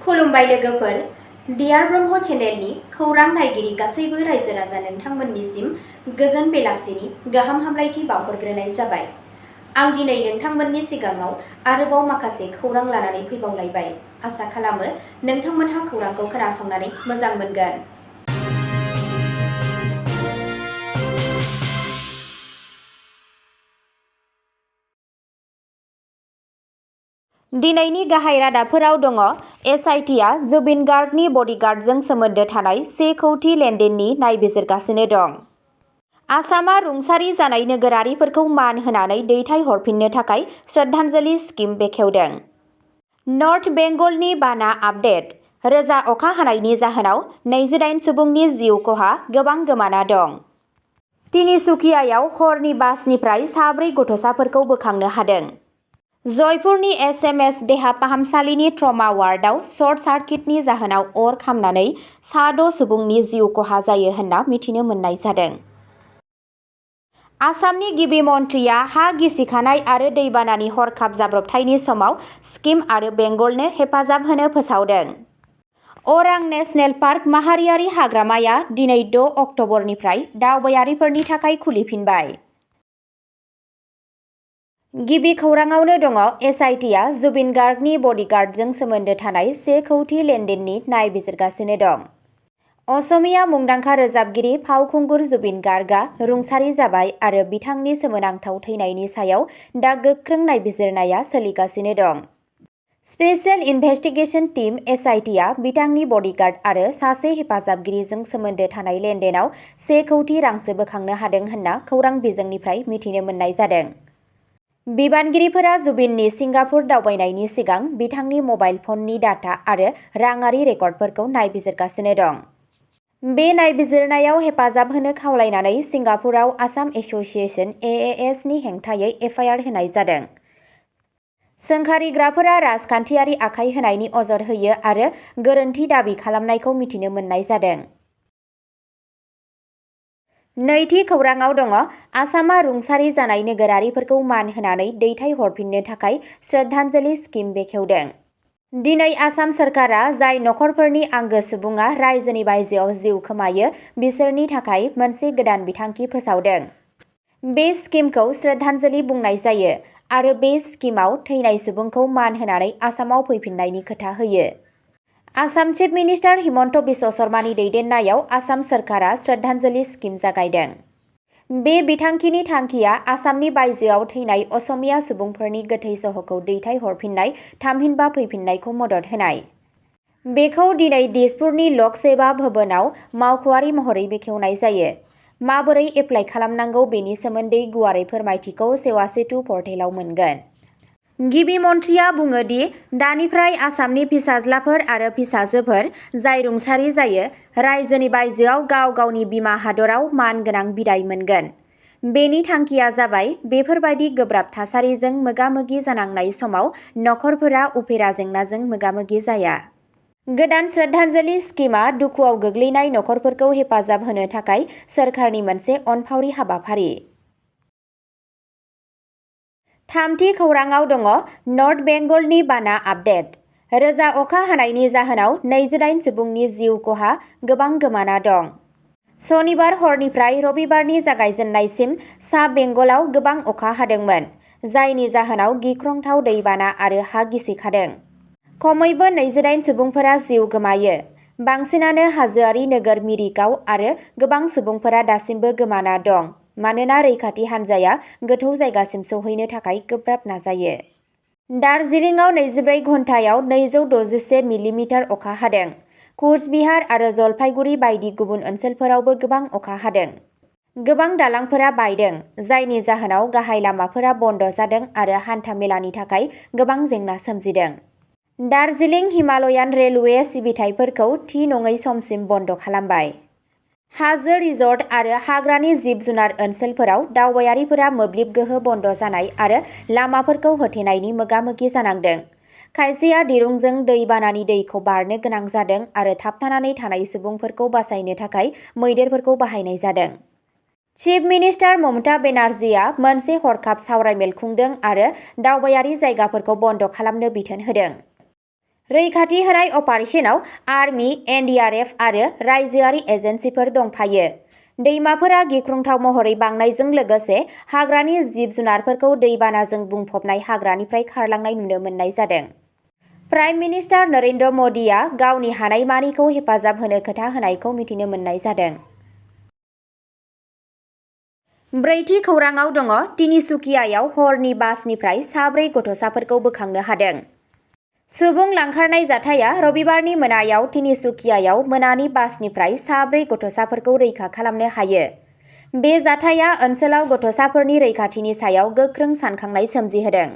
खुलुमबाय लोगोफोर, डियार ब्रह्म चेनेलनि खौरां नायगिरि गासैबो रायजो राजा नोंथांमोननिसिम गोजोन बेलासिनि गाहाम हामलायथि बावहरग्रोनाय जाबाय। आं दिनै नोंथांमोननि सिगाङाव आरोबाव माखासे खौरां लानानै फैबावलायबाय। आसा खालामो नोंथांमोनहा खौरांखौ खोनासंनानै मोजां मोनगोन। दिनैनि गाहाय रादाबफोराव दङ एसआइटिआ जुबिन गार्गनि बडिगार्डजों सोमोन्दो थानाय 1 कौटि लेनदेननि नायबिजिरगासिनो दं। आसामआ रुंसारि जानाय नोगोरारिफोरखौ मान होनानै दैथायहरफिननो थाखाय श्रद्धांजलि स्किम बेखेवदों। नर्थ बेंगलनि बाना आपडेट। रोजा अखा हानायनि जाहोनाव 28 सुबुंनि जिउ खहा, गोबां गोमाना दं। तिनिसुकियायाव हरनि बासनिफ्राय 4 गथ'साफोरखौ बोखांनो हादों। जयपुरनि एसएमएस देहा फाहामसालिनि ट्रमा वार्डआव सर्ट सार्किटनि जाहोनाव अर खामनानै 6 सुबुंनि जिउ खहा जायो होनना मिथिनो मोननाय जादों। आसामनि गिबि मन्थ्रिया हा गिसिखानाय आरो दैबानानि हरखाब जाब्रबथायनि समाव सिक्किम आरो बेंगलनो हेफाजाब होनो फोसावदों। अरां नेशनेल पार्क माहारियारि हाग्रामाया दिनै 6 अक्ट'बरनिफ्राय दावबायारिफोरनि थाखाय खुलिफिनबाय। गिबि खौराङावनो दङ एसआइटिआ जुबिन गार्गनि बडिगार्डजों सोमोन्दो थानाय 1 कौटि लेनदेननि नायबिजिरगासिनो दं। असमिया मुंदांखा रोजाबगिरि फावखुंगुर जुबिन गार्गआ रुंसारि जाबाय आरो बिथांनि सोमोनांथाव थैनायनि सायाव दा गोख्रों नायबिजिरनाया सोलिगासिनो दं। स्पेशेल इनभेस्टिगेशन टीम एसआइटिआ बिथांनि बडिगार्ड आरो सासे हेफाजाबगिरिजों सोमोन्दो थानाय लेनदेनाव 1 कौटि रांसो बोखांनो हादों होनना खौरां बिजोंनिफ्राय मिथिनो मोननाय जादों। बिबानगिरिफोरा जुबिननि सिंगापुर दावबायनायनि सिगां बिथांनि मबाइल फननि डाटा आरो राङारि रेकर्डफोरखौ नायबिजिरगासिनो दं। बे नायबिजिरनायाव हेफाजाब होनो खावलायनानै सिंगापुराव आसाम एस'सिएशन एएएस नि हेंथायै एफआइआर होनाय जादों। सोंखारिग्राफोरा राजखान्थियारि आखाय होनायनि अजद होयो आरो गोरोन्थि दाबि खालामनायखौ मिथिनो मोननाय जादों। नैथि खौराङाव दङ आसामआ रुंसारि जानाय नोगोरारिफोरखौ मान होनानै दैथायहरफिननो थाखाय श्रद्धांजलि स्किम बेखेवदों। दिनै आसाम सोरखारा जाय नखरफोरनि आंगो सुबुङा रायजोनि बायजोआव जिउ खोमायो बिसोरनि थाखाय मोनसे गोदान बिथांखि फोसावदों। बे स्किमखौ श्रद्धांजलि बुंनाय जायो आरो बे स्किमाव थैनाय सुबुंखौ मान होनानै आसामाव फैफिननायनि खोथा होयो। आसाम चिफ मिनिस्टार हिमन्त बिश्व शर्मानि दैदेननायाव आसाम सोरखारा श्रद्धांजलि स्किम जागायदों। बे बिथांखिनि थांखिया आसामनि बायजोआव थैनाय असमिया सुबुंफोरनि गोथै सह'खौ दैथायहरफिननाय थामहिनबा फैफिननायखौ मदद होनाय। बेखौ दिनै दिसपुरनि लक सेवा भवनाव मावख'आरि महरै बेखेवनाय जायो। माबोरै एप्लाइ खालामनांगौ बेनि सोमोन्दै गुवारै फोरमायथिखौ सेवा सेतु पर्टेलाव मोनगोन। गिबि मन्थ्रिया बुङो दि दानिफ्राय आसामनि फिसाज्लाफोर आरो फिसाजोफोर जाय रुंसारि जायो रायजोनि बायजोआव गाव गावनि बिमा हादराव मान गोनां बिदाइ मोनगोन। बेनि थांखिया जाबाय बेफोरबायदि गोब्राब थासारिजों मोगा-मोगि जानांनाय समाव नखरफोरा उफेरा जेंनाजों मोगा-मोगि जाया। गोदान श्रद्धांजलि स्किमआ दुखुआव गोग्लैनाय नखरफोरखौ हेफाजाब होनो थाखाय सोरखारनि मोनसे अनफावरि हाबाफारि। थामथि खौराङाव दङ नर्थ बेंगलनि बाना आपडेट। रोजा अखा हानायनि जाहोनाव 28 सुबुंनि जिउ खहा, गोबां गोमाना दं। सनिबार हरनिफ्राय रबिबारनि जागायजेन्नायसिम सा बेंगलाव गोबां अखा हादोंमोन, जायनि जाहोनाव गिख्रंथाव दैबाना आरो हा गिसिखादों। खमैबो 28 सुबुंफोरा जिउ गोमायो। बांसिनानो हाजोआरि नोगोर मिरिकआव आरो गोबां सुबुंफोरा दासिमबो गोमाना दं मानोना रैखाथि हान्जाया गोथौ जायगासिम सौहैनो थाखाय गोब्राब नाजायो। दार्जिलिंआव 24 घन्टायाव 261 मिलिमिटार अखा हादों। कुचबिहार आरो जलपाइगुरि बायदि गुबुन ओनसोलफोरावबो गोबां अखा हादों। गोबां दालांफोरा बायदों, जायनि जाहोनाव गाहाय लामाफोरा बन्द जादों आरो हान्था मेलानि थाखाय गोबां जेंना सोमजिदों। दार्जिलिं हिमालयान रेलवे सिबिथाइफोरखौ थि नङै समसिम बन्द खालामबाय। हाजो रिजर्ट आरो हाग्रानि जिब-जुनार ओनसोलफोराव दावबायारिफोरा मोब्लिब गोहो बन्द जानाय आरो लामाफोरखौ होथेनायनि मोगा-मोगि जानांदों। खायसेया दिरुंजों दै बानानि दैखौ बारनो गोनां जादों आरो थाबथानानै थानाय सुबुंफोरखौ बासायनो थाखाय मैदेरफोरखौ बाहायनाय जादों। चिफ मिनिस्टार ममता बेनार्जीआ मोनसे हरखाब सावरायमेल खुंदों आरो दावबायारि जायगाफोरखौ बन्द खालामनो बिथोन होदों। रैखाथि होनाय अपारेशनाव आर्मी, एनडीआरएफ आरो रायजोआरि एजेन्सिफोर दंफायो। दैमाफोरा गिख्रंथाव महरै बांनायजों लोगोसे हाग्रानि जिब-जुनारफोरखौ दैबानाजों बुंफबनाय हाग्रानिफ्राय खारलांनाय नुनो मोननाय जादों। प्राइम मिनिस्टार नरेन्द्र मदिआ गावनि हानायमानिखौ हेफाजाब होनो खोथा होनायखौ मिथिनो मोननाय जादों। ब्रैथि खौराङाव दङ तिनिसुकियायाव हरनि बासनिफ्राय 4 गथ'साफोरखौ बोखांनो हादों। सुबुं लांखारनाय जाथाया रबिबारनि मोनायाव तिनिसुकियायाव मोनानि बासनिफ्राय 4 गथ'साफोरखौ रैखा खालामनो हायो। बे जाथाया ओनसोलाव गथ'साफोरनि रैखाथिनि सायाव गोख्रों सानखांनाय सोमजिहोदों।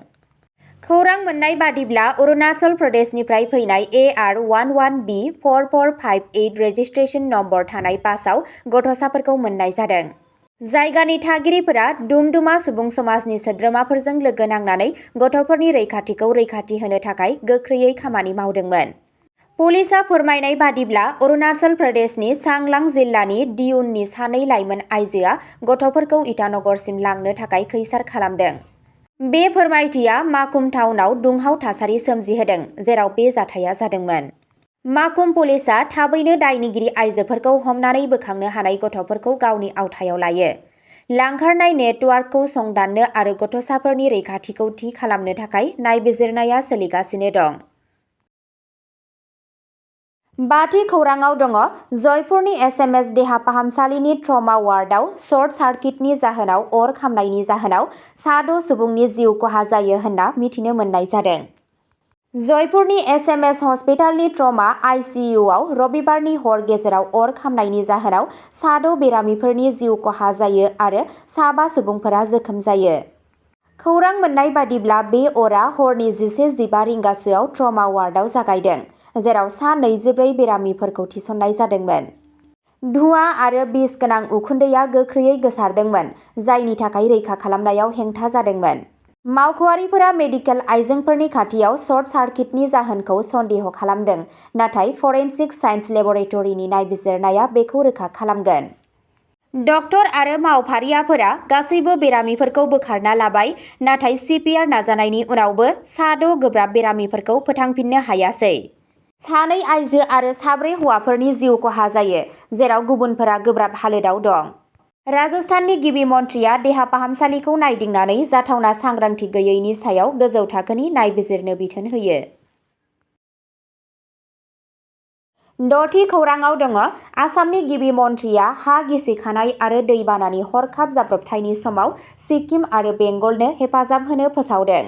खौरां मोन्नाय बादिब्ला अरुणाचल प्रदेशनिफ्राय फैनाय AR11B4458 रेजिस्ट्रेशन नम्बर थानाय बासआव गथ'साफोरखौ मोननाय जादों। जायगानि थागिरिफोरा दुमदुमा सुबुं समाजनि सोद्रोमाफोरजों लोगो नांनानै गथ'फोरनि रैखाथिखौ रैखाथि होनो थाखाय गोख्रैयै खामानि मावदोंमोन। पुलिसआ फोरमायनाय बादिब्ला अरुणाचल प्रदेशनि चांलां जिल्लानि दियुननि 2 लाइमोन आइजोआ गथ'फोरखौ इटानगरसिम लांनो थाखाय खैसार खालामदों। बे फोरमायथिया माकुम टाउनाव दुंहाव थासारि सोमजिहोदों, जेराव बे जाथाया जादोंमोन। माकुम पुलिसआ थाबैनो दायनिगिरि आइजोफोरखौ हमनानै बोखांनो हानाय गथ'फोरखौ गावनि आवथायाव लायो। लांखारनाय नेटवार्कखौ संदाननो आरो गथ'साफोरनि रैखाथिखौ थि खालामनो थाखाय नायबिजिरनाया सोलिगासिनो दं। बाथि खौराङाव दङ जयपुरनि एसएमएस देहा फाहामसालिनि ट्रमा वार्डआव सर्ट सार्किटनि जाहोनाव अर खामनायनि जाहोनाव 6 सुबुंनि जिउ खहा जायो होनना मिथिनो मोननाय जादों। जयपुरनि एसएमएस हस्पिटालनि ट्रमा आइसिइउआव रबिबारनि हर गेजेराव अर खामनायनि जाहोनाव 6 बेरामिफोरनि जिउ खहा जायो आरो 5 सुबुंफोरा जोखोम जायो। खौरां मोन्नाय बादिब्ला बे अरा हरनि 11:15 रिंगासोआव ट्रमा वार्डआव जागायदों, जेराव 24 बेरामिफोरखौ थिसननाय जादोंमोन। धुवा आरो बिस गोनां उखुन्दैआ गोख्रैयै गोसारदोंमोन, जायनि थाखाय रैखा खालामनायाव हेंथा जादोंमोन। मावख'आरिफोरा मेडिकेल आइजेंफोरनि खाथियाव सर्ट सार्किटनि जाहोनखौ सन्देह खालामदों, नाथाय फरेनसिक साइन्स लेबरेटरिनि नायबिजिरनाया बेखौ रोखा खालामगोन। डक्टर आरो मावफारियाफोरा गासैबो बेरामिफोरखौ बोखारना लाबाय, नाथाय सिपिआर नाजानायनि उनावबो 6 गोब्राब बेरामिफोरखौ फोथांफिननो हायासै। 2 आइजो आरो 4 हौवाफोरनि जिउ खहा जायो, जेराव गुबुनफोरा गोब्राब हालोदाव दं। राजस्थाननि गिबि मन्थ्रिया देहा फाहामसालिखौ नायदिंनानै जाथावना सांग्रांथि गैयैनि सायाव गोजौ थाखोनि नायबिजिरनो बिथोन होयो। 6थि खौराङाव दङ आसामनि गिबि मन्थ्रिया हा गिसिखानाय आरो दैबानानि हरखाब जाब्रबथायनि समाव सिक्किम आरो बेंगलनो हेफाजाब होनो फोसावदों।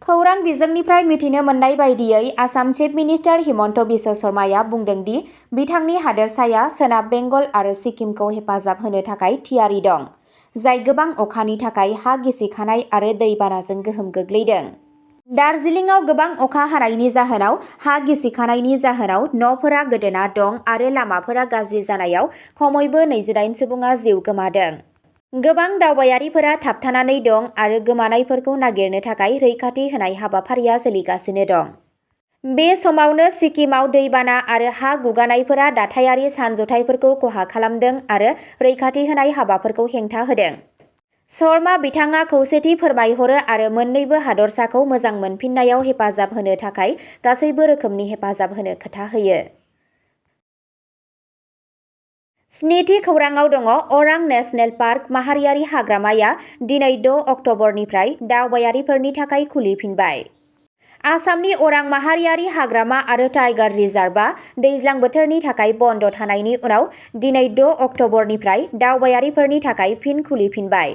खौरां बिजोंनिफ्राय मिथिनो मोननाय बायदियै आसाम चिफ मिनिस्टार हिमन्त बिश्व शर्माया बुंदों दि बिथांनि हादोरसाया सोनाब बेंगल आरो सिक्किमखौ हेफाजाब होनो थाखाय थियारि दं, जाय गोबां अखानि थाखाय हा गिसिखानाय आरो दैबानाजों गोहोम गोग्लैदों। दार्जिलिंआव गोबां अखा हानायनि जाहोनाव हा गिसिखानायनि जाहोनाव न'फोरा गोदोना दं आरो लामाफोरा गाज्रि जानायाव खमैबो 28 सुबुङा जिउ गोमादों। गोबां दावबायारिफोरा थाबथानानै दं आरो गोमानायफोरखौ नागिरनो थाखाय रैखाथि होनाय हाबाफारिया सोलिगासिनो दं। बे समावनो सिक्किमाव दैबाना आरो हा गुगानायफोरा दाथायारि सानज'थायफोरखौ खहा खालामदों आरो रैखाथि होनाय हाबाफोरखौ हेंथा होदों। शर्मा बिथाङा खौसेथि फोरमायहरो आरो मोन्नैबो हादरसाखौ मोजां मोनफिननायाव हेफाजाब होनो थाखाय गासैबो रोखोमनि हेफाजाब होनो खोथा होयो। 7थि खौराङाव दङ अरां नेशनेल पार्क माहारियारि हाग्रामाया दिनै 6 अक्ट'बरनिफ्राय दावबायारिफोरनि थाखाय खुलिफिनबाय। आसामनि अरां माहारियारि हाग्रामा आरो टाइगार रिजार्भआ दैज्लां बोथोरनि थाखाय बन्द थानायनि उनाव दिनै 6 अक्ट'बरनिफ्राय दावबायारिफोरनि थाखाय फिन खुलिफिनबाय।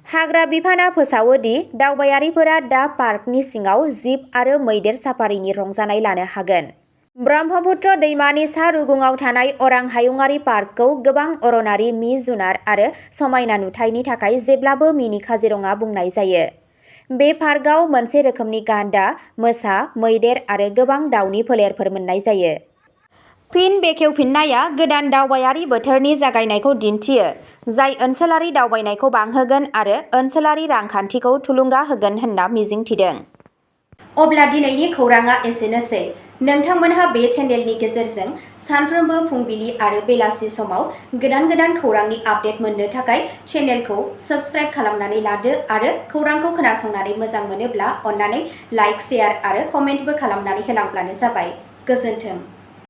हाग्रा बिफानआ फोसावो दि दावबायारिफोरा दा पार्कनि सिङाव जिप आरो मैदेर साफारिनि रंजानाय लानो हागोन। ब्रह्मपुत्र दैमानि सा रुगुङाव थानाय अरां हायुङारि पार्कखौ गोबां अरनारि मि-जुनार आरो समायना नुथायनि थाखाय जेब्लाबो मिनि काजिरङा बुंनाय जायो। बे पार्कआव मोनसे रोखोमनि गान्दा, मोसा, मैदेर आरो गोबां दावनि फोलेरफोर मोननाय जायो। फिन बेखेवफिननाया गोदान दावबायारि बोथोरनि जागायनायखौ दिन्थियो, जाय ओनसोलारि दावबायनायखौ बांहोगोन आरो ओनसोलारि रांखान्थिखौ थुलुंगा होगोन होनना मिजिंथिदों। अब्ला दिनैनि खौरांआ एसेनोसै। नोंथांमोनहा बे चेनेलनि गेजेरजों सानफ्रोमबो फुंबिलि आरो बेलासि समाव गोदान खौरांनि आपडेट मोननो थाखाय चेनेलखौ साबस्क्राइब खालामनानै लादो आरो खौरांखौ खोनासंनानै मोजां मोनोब्ला अन्नानै लाइक, शेयार आरो कमेन्टबो खालामनानै होलांब्लानो जाबाय। गोजोन्थों।